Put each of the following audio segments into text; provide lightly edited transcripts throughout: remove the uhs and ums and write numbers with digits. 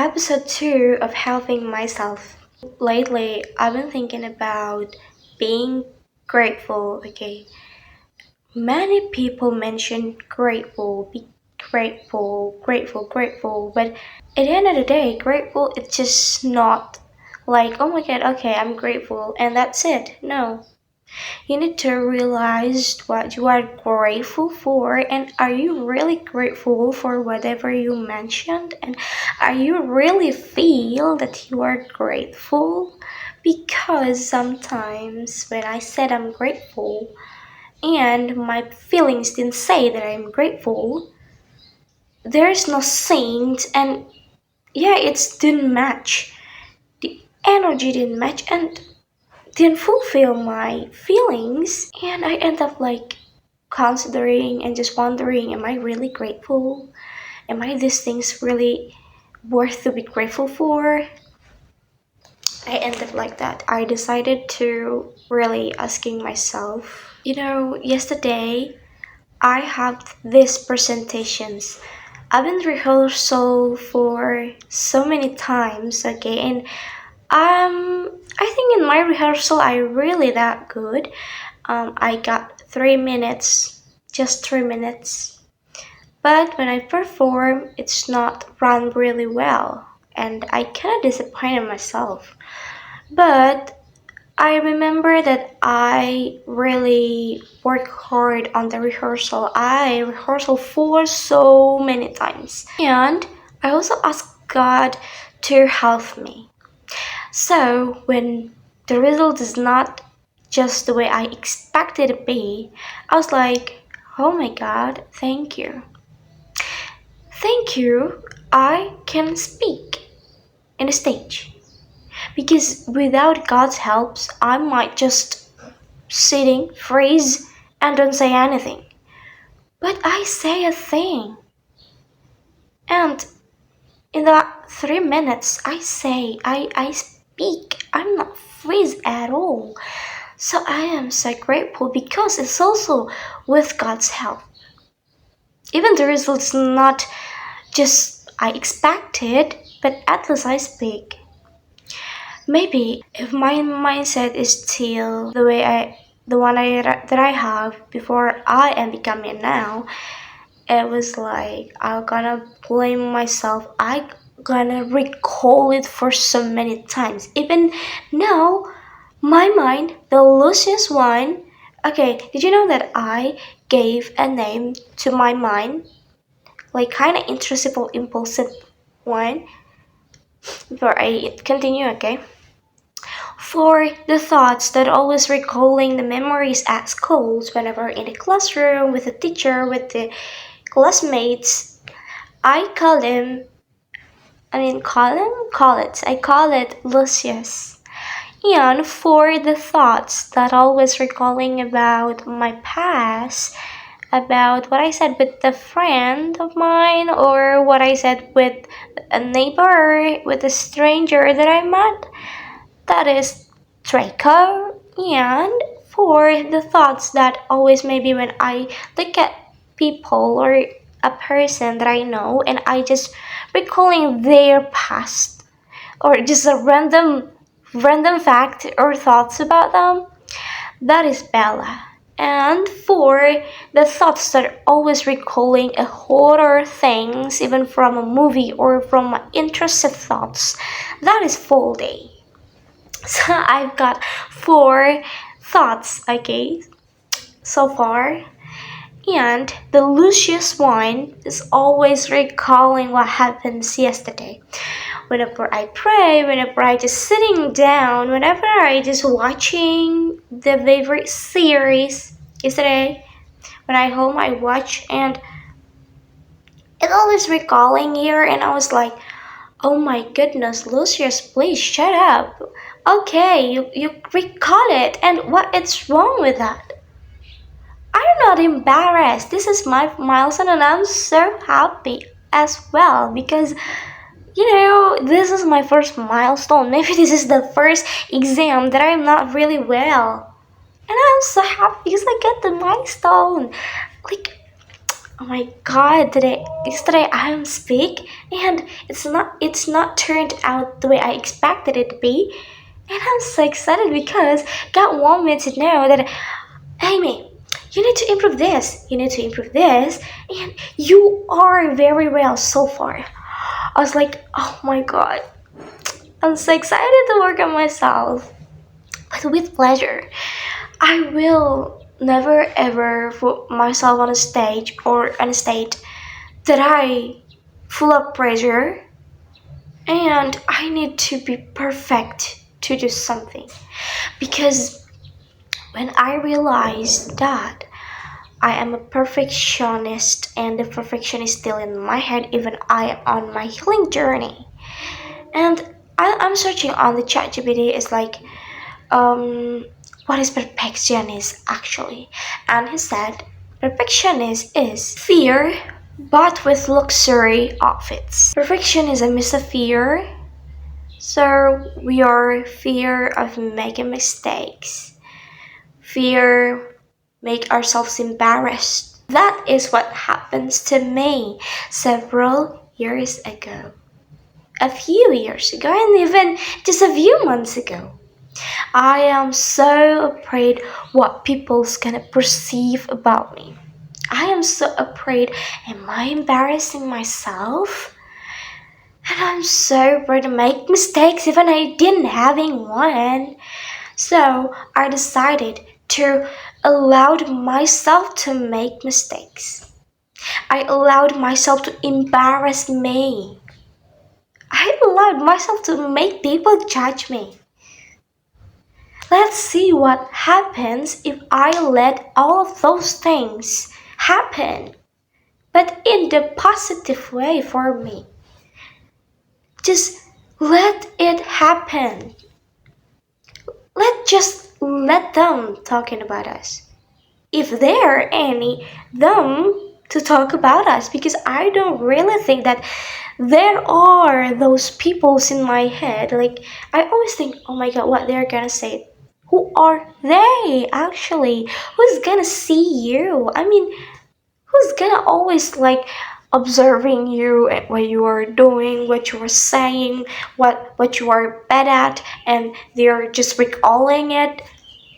Episode 2 of Helping Myself. Lately, I've been thinking about being grateful, okay? Many people mention grateful, be grateful, but at the end of the day, grateful it's just not like, oh my god, okay, I'm grateful, and that's it. No, you need to realize what you are grateful for, and are you really grateful for whatever you mentioned? And are you really feel that you are grateful? Because sometimes when I said I'm grateful and my feelings didn't say that I'm grateful, there's no saint, and yeah, it didn't match. The energy didn't match, and didn't fulfill my feelings, and I end up like considering and just wondering, am I really grateful? Am I these things really worth to be grateful for? I end up like that. I decided to really asking myself, yesterday I have these presentations. I've been rehearsal for so many times, okay, and I think in my rehearsal I really that good. I got 3 minutes, just 3 minutes. But when I perform, it's not run really well, and I kind of disappointed myself. But I remember that I really work hard on the rehearsal. I rehearsal for so many times, and I also asked God to help me. So when the result is not just the way I expected it to be, I was like, oh my god, thank you. Thank you, I can speak in the stage. Because without God's help, I might just sitting, freeze, and don't say anything. But I say a thing. And in that 3 minutes, I speak. I'm not freeze at all. So I am so grateful because it's also with God's help. Even the results not just I expected, but at least I speak. Maybe if my mindset is still the one that I have before I am becoming now, it was like I'm gonna blame myself. I gonna recall it for so many times. Even now, my mind, the Lucius one. Okay, did you know that I gave a name to my mind, like kind of intrusive or impulsive one? Before I continue, okay. For the thoughts that always recalling the memories at schools, whenever in the classroom, with the teacher, with the classmates, I call him, I call it Lucius. And for the thoughts that always recalling about my past, about what I said with a friend of mine, or what I said with a neighbor, with a stranger that I met, that is Draco. And for the thoughts that always maybe when I look at people or a person that I know and I just recalling their past or just a random fact or thoughts about them, that is Bella. And for the thoughts that are always recalling a horror things, even from a movie or from my intrusive thoughts, that is Full Day. So I've got 4 thoughts, okay, so far. And the Lucius one is always recalling what happens yesterday. Whenever I pray, whenever I just sitting down, whenever I just watching the favorite series yesterday, when I home I watch, and it always recalling here, and I was like, oh my goodness, Lucius, please shut up. Okay, you recall it, and what is wrong with that? I'm not embarrassed. This is my milestone, and I'm so happy as well because this is my first milestone. Maybe this is the first exam that I'm not really well. And I'm so happy because I get the milestone. Like, oh my god, today yesterday I am sick and it's not turned out the way I expected it to be. And I'm so excited because God want me to know that, Amy, you need to improve this, you need to improve this, and you are very well so far. I was like, oh my god, I'm so excited to work on myself, but with pleasure. I will never ever put myself on a stage or on a state that I full of pressure and I need to be perfect to do something. Because when I realized that I am a perfectionist and the perfection is still in my head, even I am on my healing journey. And I'm searching on the chat GPT, it's like, what is perfectionist actually? And he said, perfectionist is fear but with luxury outfits. Perfectionism is a fear, so we are fear of making mistakes. Fear make ourselves embarrassed. That is what happens to me several years ago. A few years ago and even just a few months ago. I am so afraid what people's gonna perceive about me. I am so afraid, am I embarrassing myself? And I'm so afraid to make mistakes even I didn't having one. So I decided to allow myself to make mistakes. I allowed myself to embarrass me. I allowed myself to make people judge me. Let's see what happens if I let all of those things happen, but in the positive way for me. Just let it happen. Let them talking about us. If there are any, them to talk about us, because I don't really think that there are those peoples in my head. Like I always think, oh my god, what they're gonna say. Who are they actually? Who's gonna see you? I mean, who's gonna always like observing you and what you are doing, what you are saying, what you are bad at, and they're just recalling it?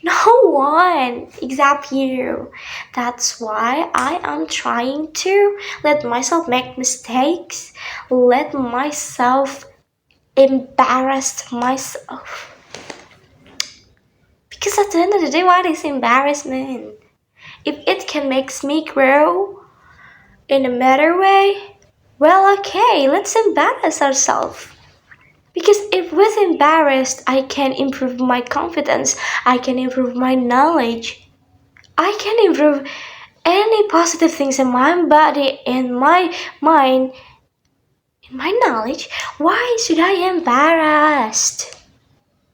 No one except you. That's why I am trying to let myself make mistakes, let myself embarrass myself. Because at the end of the day, what is embarrassment? If it can make me grow in a better way, well, okay, let's embarrass ourselves. Because if with embarrassed, I can improve my confidence, I can improve my knowledge, I can improve any positive things in my body, in my mind, in my knowledge. Why should I embarrassed?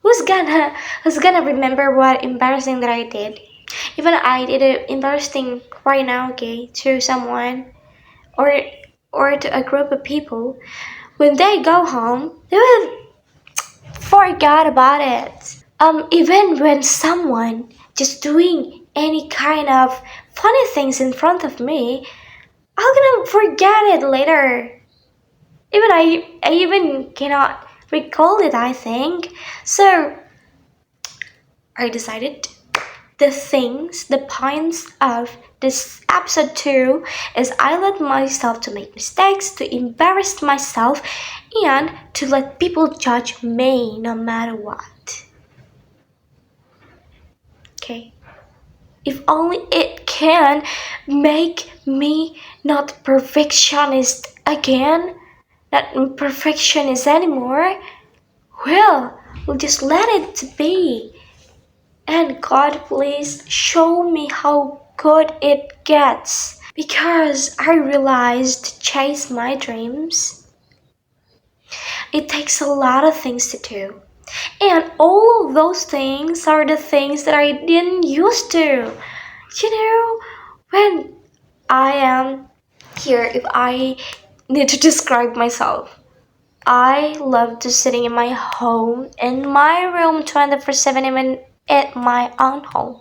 Who's gonna remember what embarrassing that I did? Even I did an embarrassing right now, okay, to someone or to a group of people. When they go home, they will forget about it. Even when someone just doing any kind of funny things in front of me, I'm gonna forget it later. Even I even cannot recall it, I think. So I decided the points of this episode 2 is I let myself to make mistakes, to embarrass myself, and to let people judge me no matter what. Okay? If only it can make me not perfectionist again, not perfectionist anymore, well, we'll just let it be. And God, please show me how good it gets. Because I realized to chase my dreams, it takes a lot of things to do. And all of those things are the things that I didn't used to. You know, when I am here, if I need to describe myself, I love to sitting in my home, in my room 24/7, even at my own home.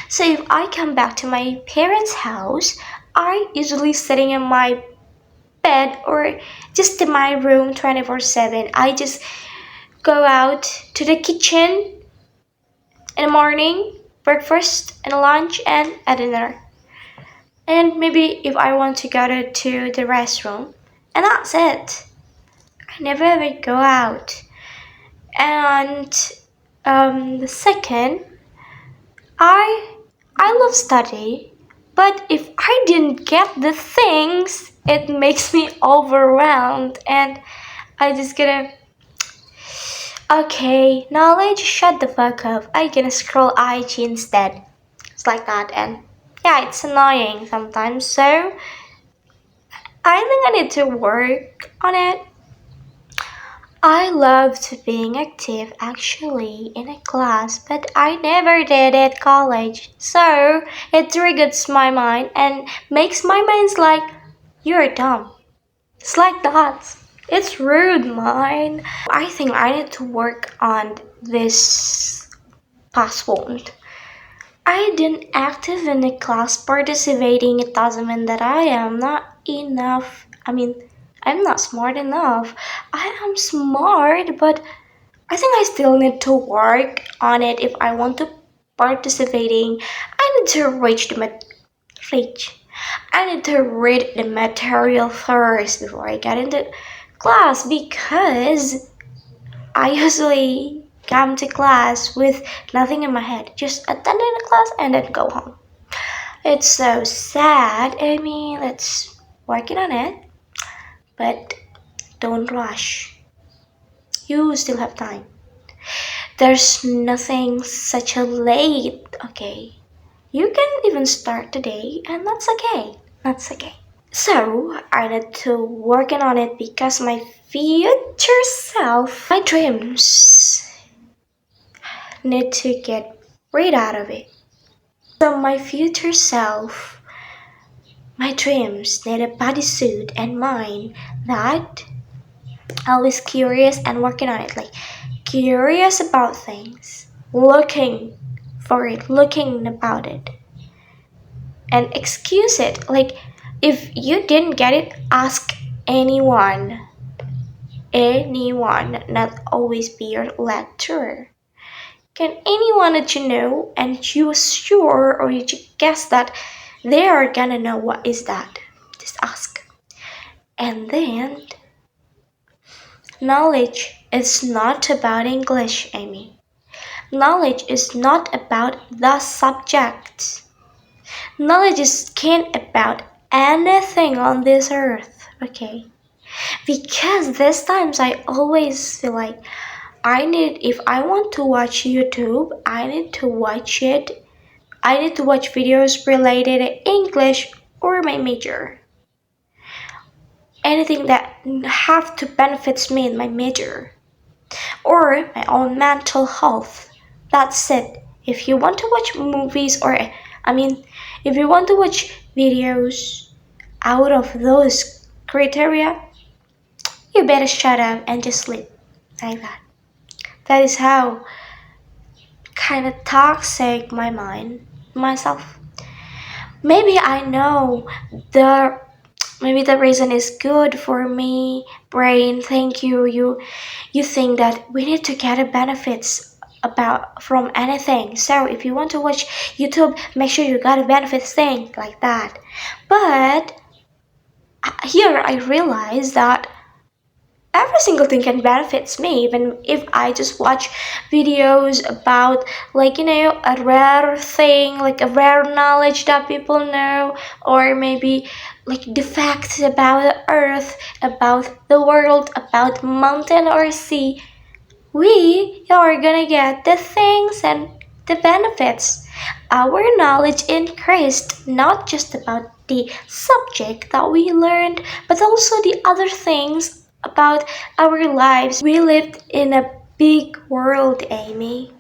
So if I come back to my parents' house, I usually sitting in my bed or just in my room 24/7. I just go out to the kitchen in the morning, breakfast and lunch and at dinner. And maybe if I want to go to the restroom, and that's it. I never ever go out. And the second, I I love study, but if I didn't get the things, it makes me overwhelmed, and I just gonna okay, knowledge, shut the fuck up. I gonna scroll IG instead. It's like that, and yeah, it's annoying sometimes. So I think I need to work on it. I loved being active actually in a class, but I never did at college. So it triggers my mind and makes my mind's like, you're dumb. It's like that. It's rude, mine. I think I need to work on this password. I didn't active in the class participating. It doesn't mean that I am not enough. I'm not smart enough. I am smart, but I think I still need to work on it if I want to participating. I need to reach. I need to read the material first before I get into class because I usually come to class with nothing in my head, just attending the class and then go home. It's so sad. Let's working on it, but don't rush. You still have time. There's nothing such a late, okay? You can even start today, and that's okay. That's okay. So, I need to working on it because my future self, my dreams, need to get rid out of it. So, my future self, my dreams need a bodysuit and mine that always curious and working on it. Like, curious about things, looking for it, looking about it, and excuse it. Like, if you didn't get it, ask anyone. Anyone, not always be your lecturer. Can anyone that you know and you are sure or you guess that they are gonna know what is that? Just ask. And then, knowledge is not about English, Amy. Knowledge is not about the subject. Knowledge is can't about anything on this earth, okay? Because these times I always feel like if I want to watch YouTube, I need to watch it. I need to watch videos related to English or my major. Anything that have to benefits me in my major. Or my own mental health. That's it. If you want to watch movies if you want to watch videos out of those criteria, you better shut up and just sleep like that. That is how kind of toxic my mind, myself. Maybe I know the maybe the reason is good for me, brain. Thank you. You think that we need to get the benefits about from anything. So if you want to watch YouTube, make sure you got a benefits thing like that. But here I realize that every single thing can benefits me even if I just watch videos about a rare thing, like a rare knowledge that people know, or maybe like the facts about the earth, about the world, about mountain or sea. We are gonna get the things and the benefits. Our knowledge increased not just about the subject that we learned, but also the other things about our lives. We lived in a big world, Amy.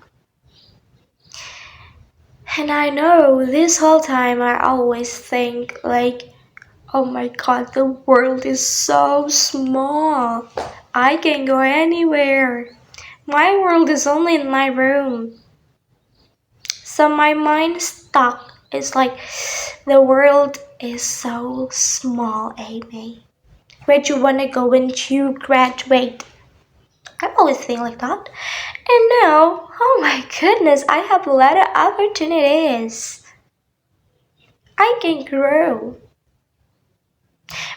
And I know this whole time I always think like, oh my god, the world is so small. I can go anywhere. My world is only in my room. So my mind stuck. It's like the world is so small, Amy. Where do you want to go when you graduate? I always think like that. And now, oh my goodness, I have a lot of opportunities. I can grow.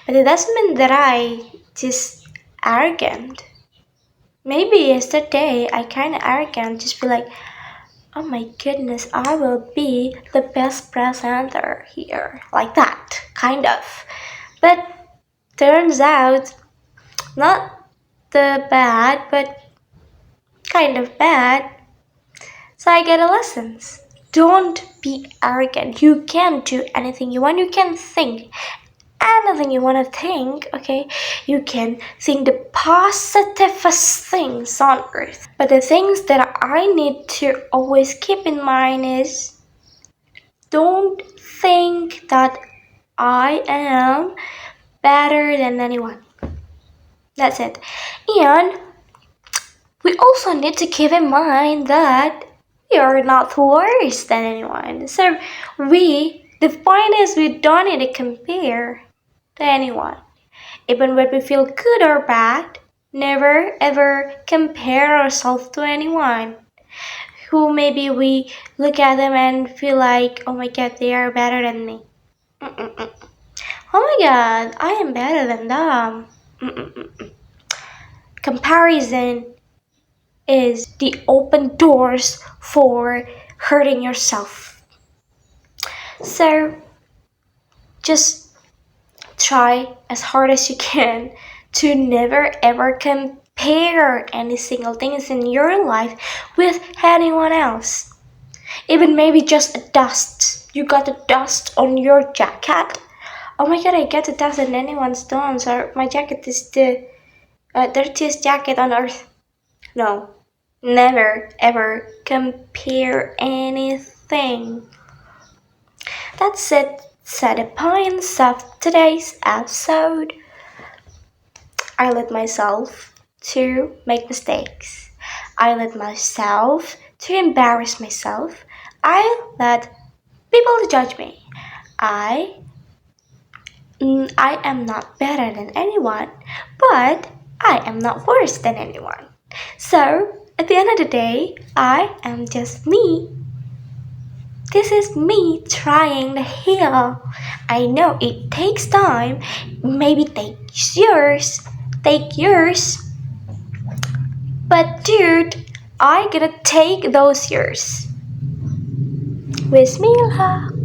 But it doesn't mean that I just arrogant. Maybe yesterday I kinda arrogant, just be like, oh my goodness, I will be the best presenter here. Like that, kind of. But turns out not the bad, but kind of bad. So I get a lessons. Don't be arrogant. You can do anything you want. You can think anything you want to think, okay? You can think the positivest things on earth. But the things that I need to always keep in mind is don't think that I am better than anyone. That's it. And we also need to keep in mind that we are not worse than anyone. So the point is we don't need to compare to anyone. Even when we feel good or bad, never ever compare ourselves to anyone who maybe we look at them and feel like, oh my god, they are better than me. Mm-mm-mm. Oh my god, I am better than them. Mm-mm-mm. Comparison is the open doors for hurting yourself. So just try as hard as you can to never ever compare any single things in your life with anyone else. Even maybe just a dust. You got a dust on your jacket. Oh my god, I get the dust on anyone's stones, or my jacket is the dirtiest jacket on earth. No, never ever compare anything. That's it. So the points of today's episode. I let myself to make mistakes. I let myself to embarrass myself. I let people to judge me. I I am not better than anyone, but I am not worse than anyone. So at the end of the day, I am just me. This is me trying to heal. I know it takes time. Maybe take yours. But dude, I gotta take those years. Bismillah.